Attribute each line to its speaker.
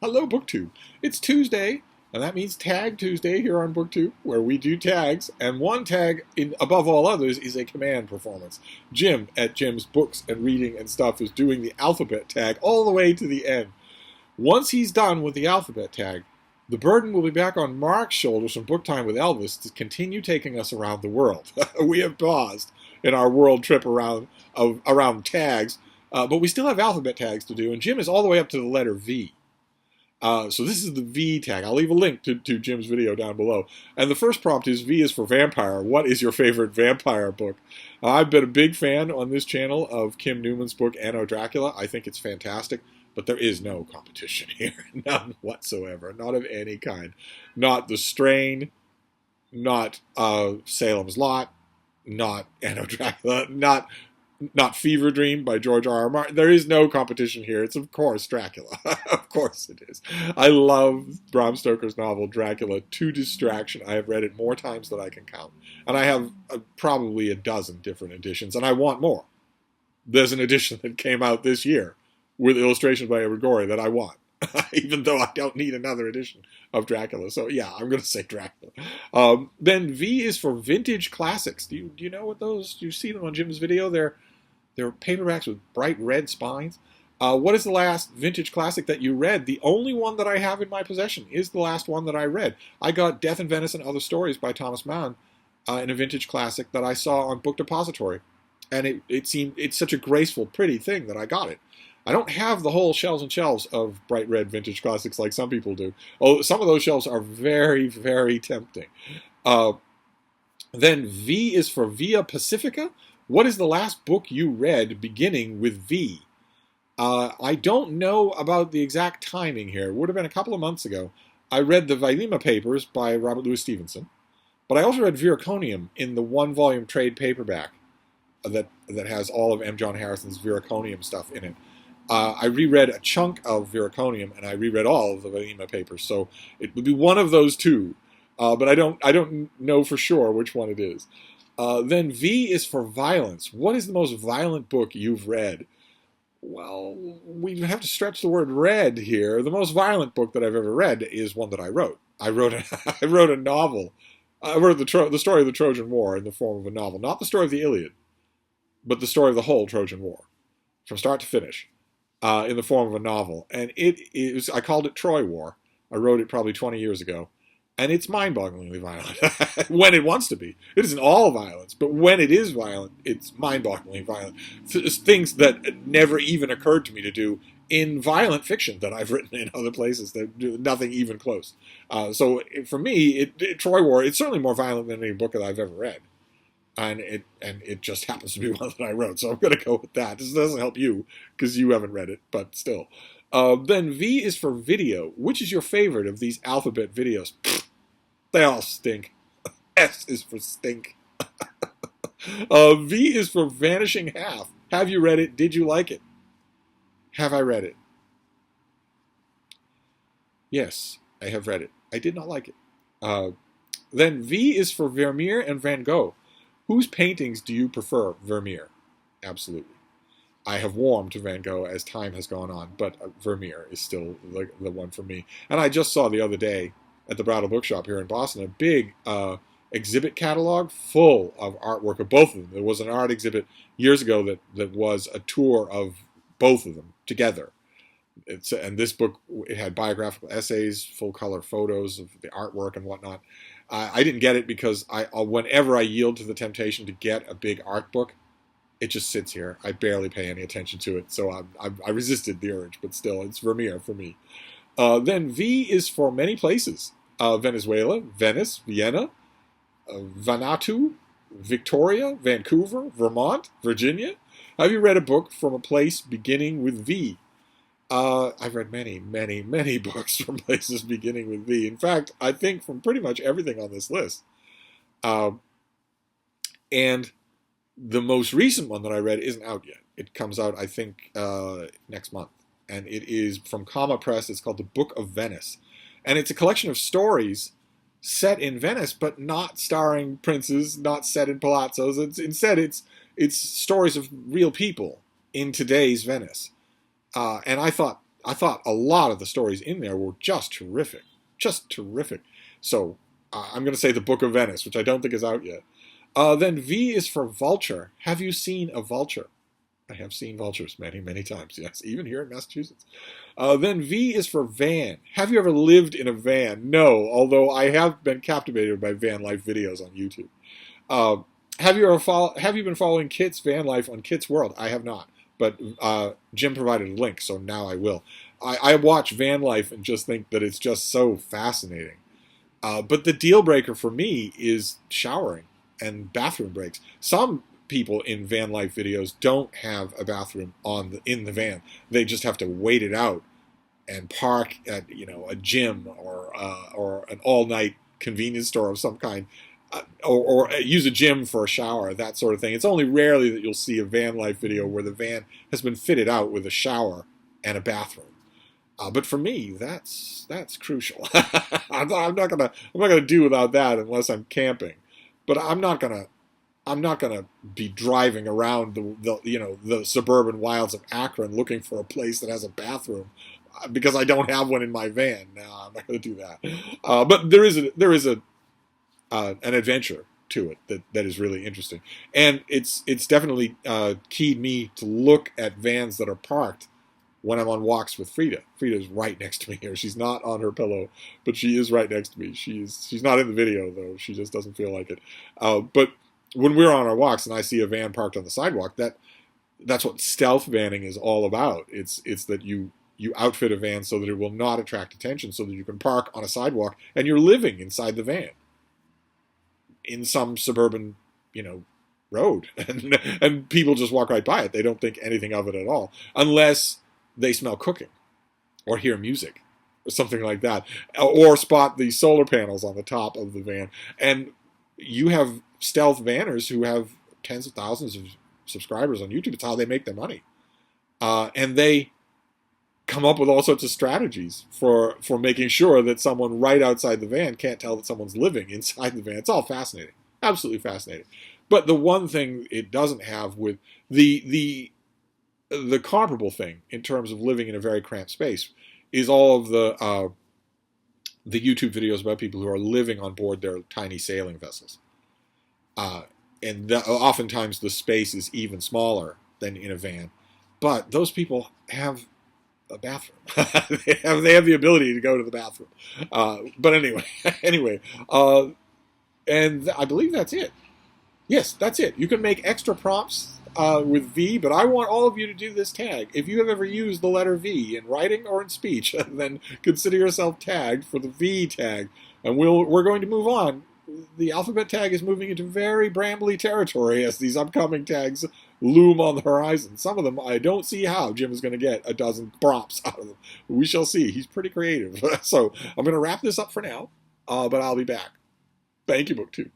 Speaker 1: Hello, BookTube. It's Tuesday, and that means Tag Tuesday here on BookTube, where we do tags, and one tag, above all others, is a command performance. Jim, at Jim's Books and Reading and Stuff, is doing the alphabet tag all the way to the end. Once he's done with the alphabet tag, the burden will be back on Mark's shoulders from Book Time with Elvis to continue taking us around the world. We have paused in our world trip around tags, but we still have alphabet tags to do, and Jim is all the way up to the letter V. So this is the V tag. I'll leave a link to Jim's video down below. And the first prompt is V is for vampire. What is your favorite vampire book? I've been a big fan on this channel of Kim Newman's book, Anno Dracula. I think it's fantastic, but there is no competition here. None whatsoever. Not of any kind. Not The Strain, not Salem's Lot, not Anno Dracula, not Fever Dream by George R. R. Martin. There is no competition here. It's, of course, Dracula. Of course it is. I love Bram Stoker's novel, Dracula, to distraction. I have read it more times than I can count. And I have probably a dozen different editions, and I want more. There's an edition that came out this year with illustrations by Edward Gorey that I want, even though I don't need another edition of Dracula. So, yeah, I'm going to say Dracula. Then V is for vintage classics. Do you know what those? Do you see them on Jim's video? They're paperbacks with bright red spines. What is the last vintage classic that you read? The only one that I have in my possession is the last one that I read. I got Death in Venice and Other Stories by Thomas Mann in a vintage classic that I saw on Book Depository. And it seemed, it's such a graceful, pretty thing that I got it. I don't have the whole shelves and shelves of bright red vintage classics like some people do. Oh, some of those shelves are very, very tempting. Then V is for Villa Pacifica. What is the last book you read beginning with V? I don't know about the exact timing here. It would have been a couple of months ago. I read the Vailima Papers by Robert Louis Stevenson, but I also read Viraconium in the one-volume trade paperback that has all of M. John Harrison's Viraconium stuff in it. I reread a chunk of Viraconium, and I reread all of the Vailima Papers, so it would be one of those two, but I don't know for sure which one it is. Then V is for violence. What is the most violent book you've read? Well, we have to stretch the word read here. The most violent book that I've ever read is one that I wrote. I wrote a novel. I wrote the story of the Trojan War in the form of a novel. Not the story of the Iliad, but the story of the whole Trojan War, from start to finish, in the form of a novel. And I called it Troy War. I wrote it probably 20 years ago. And it's mind-bogglingly violent when it wants to be. It isn't all violence, but when it is violent, it's mind-bogglingly violent. Things that never even occurred to me to do in violent fiction that I've written in other places that do nothing even close. So for me, Troy War, it's certainly more violent than any book that I've ever read. And it just happens to be one that I wrote, so I'm going to go with that. This doesn't help you, because you haven't read it, but still. Then V is for video. Which is your favorite of these alphabet videos? They all stink. S is for stink. V is for Vanishing Half. Have you read it? Did you like it? Have I read it? Yes, I have read it. I did not like it. Then V is for Vermeer and Van Gogh. Whose paintings do you prefer? Vermeer. Absolutely. I have warmed to Van Gogh as time has gone on, but Vermeer is still the one for me. And I just saw the other day at the Brattle Bookshop here in Boston a big exhibit catalog full of artwork of both of them. There was an art exhibit years ago that was a tour of both of them together. And this book, it had biographical essays, full-color photos of the artwork and whatnot. I didn't get it because whenever I yield to the temptation to get a big art book, it just sits here. I barely pay any attention to it, so I resisted the urge, but still, it's Vermeer for me. Then V is for many places. Venezuela, Venice, Vienna, Vanuatu, Victoria, Vancouver, Vermont, Virginia. Have you read a book from a place beginning with V? I've read many, many, many books from places beginning with V. In fact, I think from pretty much everything on this list. And the most recent one that I read isn't out yet. It comes out, I think, next month. And it is from Comma Press. It's called The Book of Venice. And it's a collection of stories set in Venice, but not starring princes, not set in palazzos. Instead, it's stories of real people in today's Venice. And I thought I thought a lot of the stories in there were just terrific. Just terrific. So I'm going to say The Book of Venice, which I don't think is out yet. Then V is for vulture. Have you seen a vulture? I have seen vultures many, many times, yes, even here in Massachusetts. Then V is for van. Have you ever lived in a van? No, although I have been captivated by van life videos on YouTube. Have you been following Kit's van life on Kit's World? I have not, but Jim provided a link, so now I will. I watch van life and just think that it's just so fascinating. But the deal breaker for me is showering and bathroom breaks. Some people in van life videos don't have a bathroom in the van. They just have to wait it out and park at a gym or an all-night convenience store of some kind, or use a gym for a shower, that sort of thing. It's only rarely that you'll see a van life video where the van has been fitted out with a shower and a bathroom. But for me, that's crucial. I'm not gonna do without that unless I'm camping. But I'm not gonna be driving around the suburban wilds of Akron looking for a place that has a bathroom because I don't have one in my van. No, I'm not going to do that. But there is an adventure to it that is really interesting, and it's definitely keyed me to look at vans that are parked when I'm on walks with Frida. Frida's right next to me here. She's not on her pillow, but she is right next to me. She's not in the video though. She just doesn't feel like it. But when we're on our walks and I see a van parked on the sidewalk, that's what stealth vanning is all about. It's that you outfit a van so that it will not attract attention, so that you can park on a sidewalk and you're living inside the van in some suburban, road, and people just walk right by it. They don't think anything of it at all, unless they smell cooking or hear music or something like that, or spot the solar panels on the top of the van. And you have stealth vanners who have tens of thousands of subscribers on YouTube. It's how they make their money. And they come up with all sorts of strategies for making sure that someone right outside the van can't tell that someone's living inside the van. It's all fascinating. Absolutely fascinating. But the one thing it doesn't have with the comparable thing in terms of living in a very cramped space is all of the YouTube videos about people who are living on board their tiny sailing vessels. And oftentimes the space is even smaller than in a van. But those people have a bathroom. they have the ability to go to the bathroom. But anyway, and I believe that's it. Yes, that's it. You can make extra prompts with V, but I want all of you to do this tag. If you have ever used the letter V in writing or in speech, then consider yourself tagged for the V tag. And we're going to move on. The alphabet tag is moving into very brambly territory as these upcoming tags loom on the horizon. Some of them, I don't see how Jim is going to get a dozen prompts out of them. We shall see. He's pretty creative. So I'm going to wrap this up for now, but I'll be back. Thank you, BookTube.